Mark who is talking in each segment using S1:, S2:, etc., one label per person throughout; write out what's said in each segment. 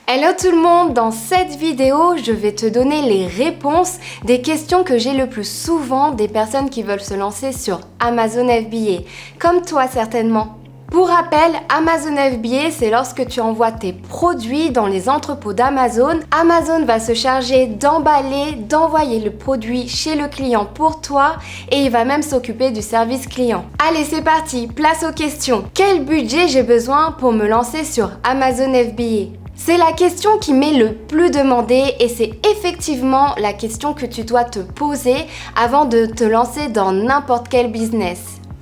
S1: Hello tout le monde, dans cette vidéo, je vais te donner les réponses des questions que j'ai le plus souvent des personnes qui veulent se lancer sur Amazon FBA, comme toi certainement. Pour rappel, Amazon FBA, c'est lorsque tu envoies tes produits dans les entrepôts d'Amazon. Amazon va se charger d'emballer, d'envoyer le produit chez le client pour toi et il va même s'occuper du service client. Allez, c'est parti, place aux questions. Quel budget j'ai besoin pour me lancer sur Amazon FBA ? C'est la question qui m'est le plus demandée et c'est effectivement la question que tu dois te poser avant de te lancer dans n'importe quel business.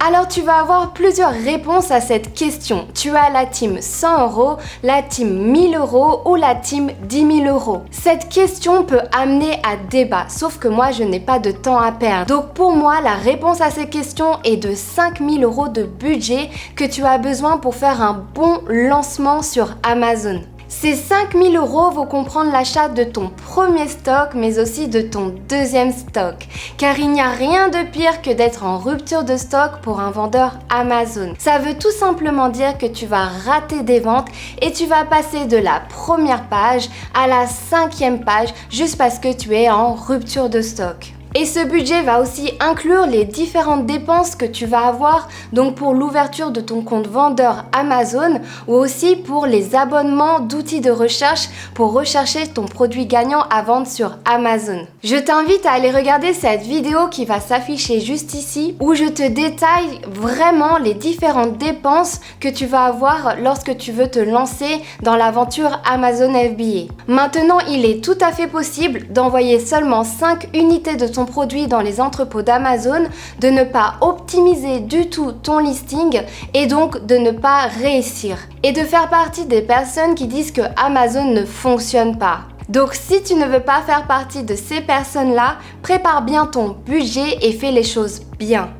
S1: Alors tu vas avoir plusieurs réponses à cette question. Tu as la team 100 €, la team 1000 € ou la team 10 000 €. Cette question peut amener à débat, sauf que moi je n'ai pas de temps à perdre. Donc pour moi, la réponse à ces questions est de 5 000 € de budget que tu as besoin pour faire un bon lancement sur Amazon. Ces 5 000 € vont comprendre l'achat de ton premier stock, mais aussi de ton deuxième stock. Car il n'y a rien de pire que d'être en rupture de stock pour un vendeur Amazon. Ça veut tout simplement dire que tu vas rater des ventes et tu vas passer de la première page à la 5e page juste parce que tu es en rupture de stock. Et ce budget va aussi inclure les différentes dépenses que tu vas avoir, donc pour l'ouverture de ton compte vendeur Amazon ou aussi pour les abonnements d'outils de recherche pour rechercher ton produit gagnant à vendre sur Amazon. Je t'invite à aller regarder cette vidéo qui va s'afficher juste ici où je te détaille vraiment les différentes dépenses que tu vas avoir lorsque tu veux te lancer dans l'aventure Amazon FBA. Maintenant, il est tout à fait possible d'envoyer seulement 5 unités de ton produit dans les entrepôts d'Amazon, de ne pas optimiser du tout ton listing et donc de ne pas réussir. Et de faire partie des personnes qui disent que Amazon ne fonctionne pas. Donc si tu ne veux pas faire partie de ces personnes-là, prépare bien ton budget et fais les choses bien.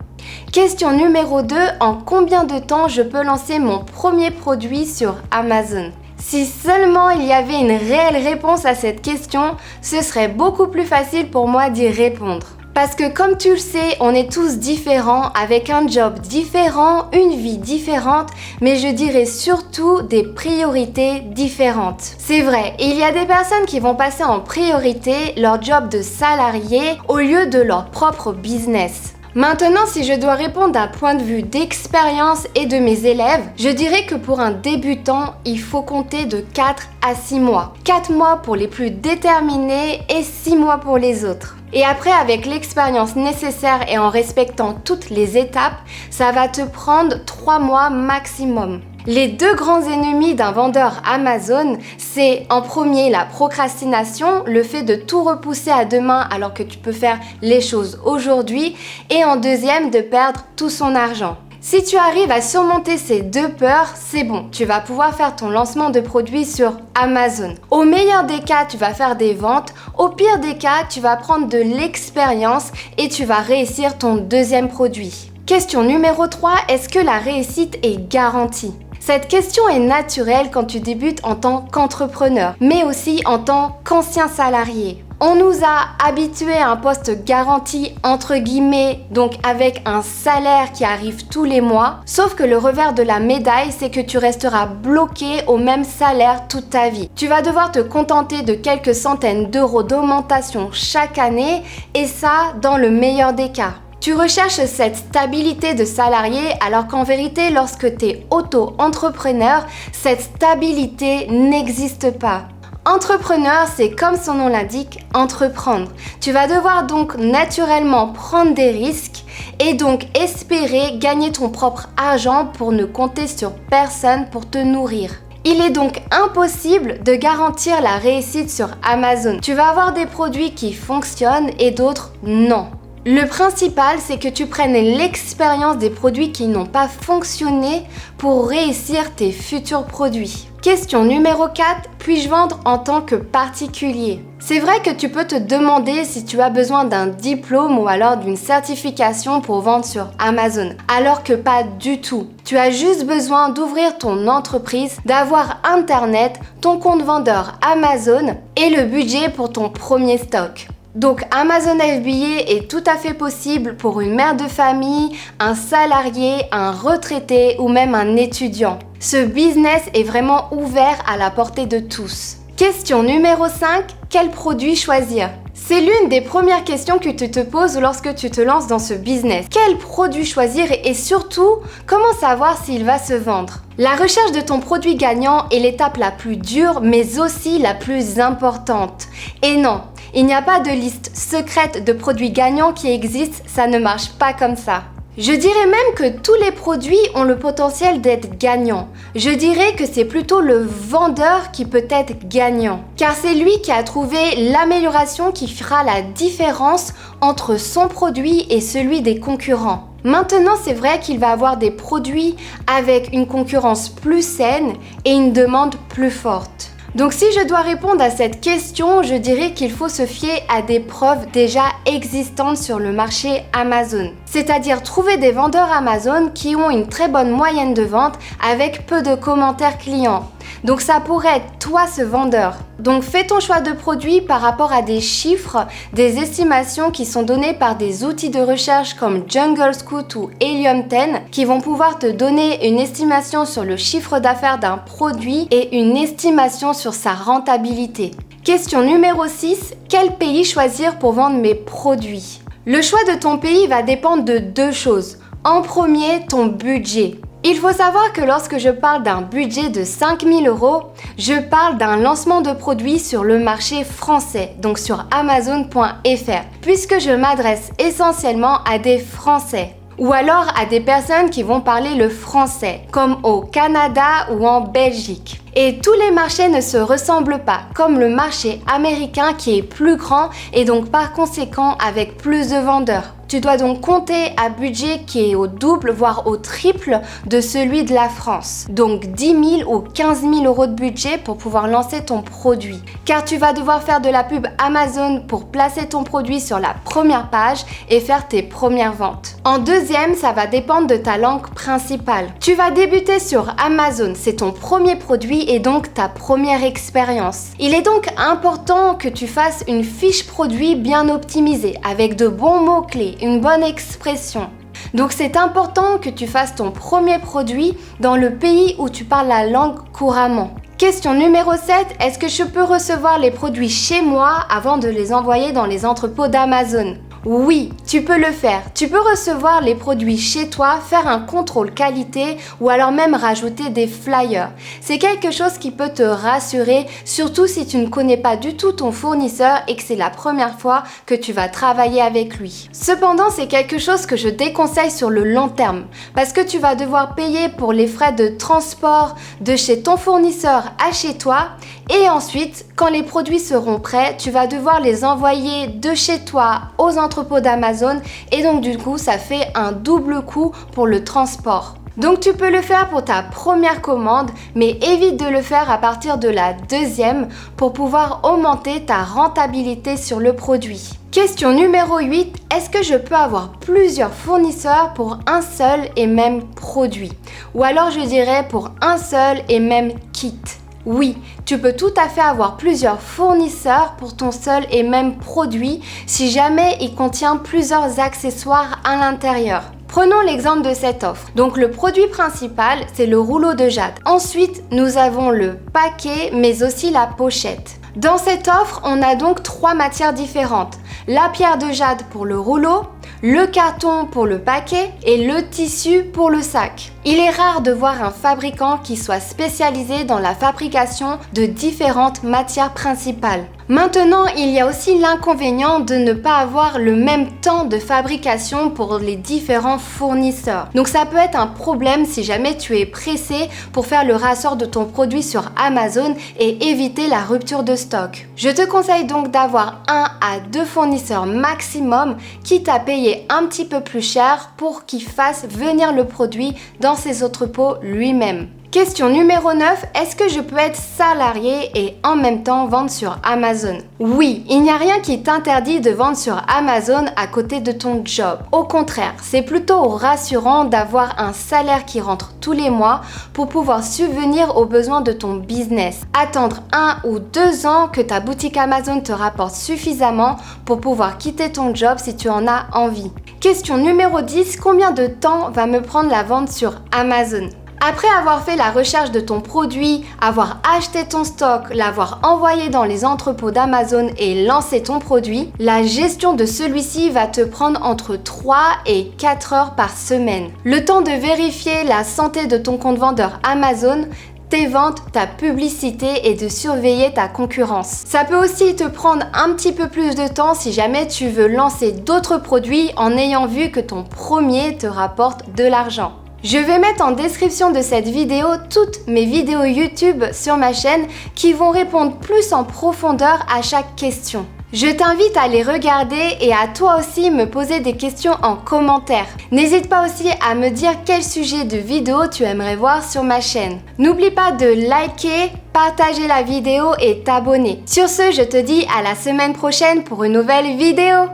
S1: Question numéro 2, en combien de temps je peux lancer mon premier produit sur Amazon ? Si seulement il y avait une réelle réponse à cette question, ce serait beaucoup plus facile pour moi d'y répondre. Parce que comme tu le sais, on est tous différents, avec un job différent, une vie différente, mais je dirais surtout des priorités différentes. C'est vrai, il y a des personnes qui vont passer en priorité leur job de salarié au lieu de leur propre business. Maintenant, si je dois répondre d'un point de vue d'expérience et de mes élèves, je dirais que pour un débutant, il faut compter de 4 à 6 mois. 4 mois pour les plus déterminés et 6 mois pour les autres. Et après, avec l'expérience nécessaire et en respectant toutes les étapes, ça va te prendre 3 mois maximum. Les deux grands ennemis d'un vendeur Amazon, c'est en premier la procrastination, le fait de tout repousser à demain alors que tu peux faire les choses aujourd'hui, et en deuxième de perdre tout son argent. Si tu arrives à surmonter ces deux peurs, c'est bon, tu vas pouvoir faire ton lancement de produit sur Amazon. Au meilleur des cas, tu vas faire des ventes, au pire des cas, tu vas prendre de l'expérience et tu vas réussir ton deuxième produit. Question numéro 3, est-ce que la réussite est garantie ? Cette question est naturelle quand tu débutes en tant qu'entrepreneur, mais aussi en tant qu'ancien salarié. On nous a habitués à un poste garanti entre guillemets, donc avec un salaire qui arrive tous les mois. Sauf que le revers de la médaille, c'est que tu resteras bloqué au même salaire toute ta vie. Tu vas devoir te contenter de quelques centaines d'euros d'augmentation chaque année et ça dans le meilleur des cas. Tu recherches cette stabilité de salarié alors qu'en vérité, lorsque tu es auto-entrepreneur, cette stabilité n'existe pas. Entrepreneur, c'est comme son nom l'indique, entreprendre. Tu vas devoir donc naturellement prendre des risques et donc espérer gagner ton propre argent pour ne compter sur personne pour te nourrir. Il est donc impossible de garantir la réussite sur Amazon. Tu vas avoir des produits qui fonctionnent et d'autres non. Le principal, c'est que tu prennes l'expérience des produits qui n'ont pas fonctionné pour réussir tes futurs produits. Question numéro 4, puis-je vendre en tant que particulier ? C'est vrai que tu peux te demander si tu as besoin d'un diplôme ou alors d'une certification pour vendre sur Amazon, alors que pas du tout. Tu as juste besoin d'ouvrir ton entreprise, d'avoir Internet, ton compte vendeur Amazon et le budget pour ton premier stock. Donc Amazon FBA est tout à fait possible pour une mère de famille, un salarié, un retraité ou même un étudiant. Ce business est vraiment ouvert à la portée de tous. Question numéro 5, quel produit choisir? C'est l'une des premières questions que tu te poses lorsque tu te lances dans ce business. Quel produit choisir et surtout, comment savoir s'il va se vendre? La recherche de ton produit gagnant est l'étape la plus dure mais aussi la plus importante. Et non, il n'y a pas de liste secrète de produits gagnants qui existe, ça ne marche pas comme ça. Je dirais même que tous les produits ont le potentiel d'être gagnants. Je dirais que c'est plutôt le vendeur qui peut être gagnant. Car c'est lui qui a trouvé l'amélioration qui fera la différence entre son produit et celui des concurrents. Maintenant, c'est vrai qu'il va avoir des produits avec une concurrence plus saine et une demande plus forte. Donc si je dois répondre à cette question, je dirais qu'il faut se fier à des preuves déjà existantes sur le marché Amazon. C'est-à-dire trouver des vendeurs Amazon qui ont une très bonne moyenne de vente avec peu de commentaires clients. Donc ça pourrait être toi ce vendeur. Donc fais ton choix de produit par rapport à des chiffres, des estimations qui sont données par des outils de recherche comme Jungle Scout ou Helium 10 qui vont pouvoir te donner une estimation sur le chiffre d'affaires d'un produit et une estimation sur sa rentabilité. Question numéro 6, quel pays choisir pour vendre mes produits? Le choix de ton pays va dépendre de deux choses. En premier, ton budget. Il faut savoir que lorsque je parle d'un budget de 5 000 €, je parle d'un lancement de produit sur le marché français, donc sur Amazon.fr, puisque je m'adresse essentiellement à des Français. Ou alors à des personnes qui vont parler le français, comme au Canada ou en Belgique. Et tous les marchés ne se ressemblent pas, comme le marché américain qui est plus grand et donc par conséquent avec plus de vendeurs. Tu dois donc compter un budget qui est au double, voire au triple de celui de la France. Donc 10 000 ou 15 000 € de budget pour pouvoir lancer ton produit. Car tu vas devoir faire de la pub Amazon pour placer ton produit sur la première page et faire tes premières ventes. En deuxième, ça va dépendre de ta langue principale. Tu vas débuter sur Amazon, c'est ton premier produit et donc ta première expérience. Il est donc important que tu fasses une fiche produit bien optimisée avec de bons mots-clés, une bonne expression. Donc c'est important que tu fasses ton premier produit dans le pays où tu parles la langue couramment. Question numéro 7, est-ce que je peux recevoir les produits chez moi avant de les envoyer dans les entrepôts d'Amazon? Oui, tu peux le faire. Tu peux recevoir les produits chez toi, faire un contrôle qualité ou alors même rajouter des flyers. C'est quelque chose qui peut te rassurer, surtout si tu ne connais pas du tout ton fournisseur et que c'est la première fois que tu vas travailler avec lui. Cependant, c'est quelque chose que je déconseille sur le long terme parce que tu vas devoir payer pour les frais de transport de chez ton fournisseur à chez toi et ensuite, quand les produits seront prêts, tu vas devoir les envoyer de chez toi aux entrepôts d'Amazon et donc du coup ça fait un double coût pour le transport. Donc tu peux le faire pour ta première commande mais évite de le faire à partir de la deuxième pour pouvoir augmenter ta rentabilité sur le produit. Question numéro 8, est-ce que je peux avoir plusieurs fournisseurs pour un seul et même produit? Ou alors je dirais pour un seul et même kit? Oui, tu peux tout à fait avoir plusieurs fournisseurs pour ton seul et même produit si jamais il contient plusieurs accessoires à l'intérieur. Prenons l'exemple de cette offre. Donc le produit principal, c'est le rouleau de jade. Ensuite, nous avons le paquet mais aussi la pochette. Dans cette offre, on a donc 3 matières différentes. La pierre de jade pour le rouleau, le carton pour le paquet et le tissu pour le sac. Il est rare de voir un fabricant qui soit spécialisé dans la fabrication de différentes matières principales. Maintenant, il y a aussi l'inconvénient de ne pas avoir le même temps de fabrication pour les différents fournisseurs. Donc ça peut être un problème si jamais tu es pressé pour faire le rassort de ton produit sur Amazon et éviter la rupture de stock. Je te conseille donc d'avoir 1 à 2 fournisseurs maximum, quitte à payer un petit peu plus cher pour qu'ils fassent venir le produit dans ses entrepôts lui-même. Question numéro 9, est-ce que je peux être salarié et en même temps vendre sur Amazon? Oui, il n'y a rien qui t'interdit de vendre sur Amazon à côté de ton job. Au contraire, c'est plutôt rassurant d'avoir un salaire qui rentre tous les mois pour pouvoir subvenir aux besoins de ton business. Attendre 1 ou 2 ans que ta boutique Amazon te rapporte suffisamment pour pouvoir quitter ton job si tu en as envie. Question numéro 10, combien de temps va me prendre la vente sur Amazon? Après avoir fait la recherche de ton produit, avoir acheté ton stock, l'avoir envoyé dans les entrepôts d'Amazon et lancé ton produit, la gestion de celui-ci va te prendre entre 3 et 4 heures par semaine. Le temps de vérifier la santé de ton compte vendeur Amazon, tes ventes, ta publicité et de surveiller ta concurrence. Ça peut aussi te prendre un petit peu plus de temps si jamais tu veux lancer d'autres produits en ayant vu que ton premier te rapporte de l'argent. Je vais mettre en description de cette vidéo toutes mes vidéos YouTube sur ma chaîne qui vont répondre plus en profondeur à chaque question. Je t'invite à les regarder et à toi aussi me poser des questions en commentaire. N'hésite pas aussi à me dire quel sujet de vidéo tu aimerais voir sur ma chaîne. N'oublie pas de liker, partager la vidéo et t'abonner. Sur ce, je te dis à la semaine prochaine pour une nouvelle vidéo.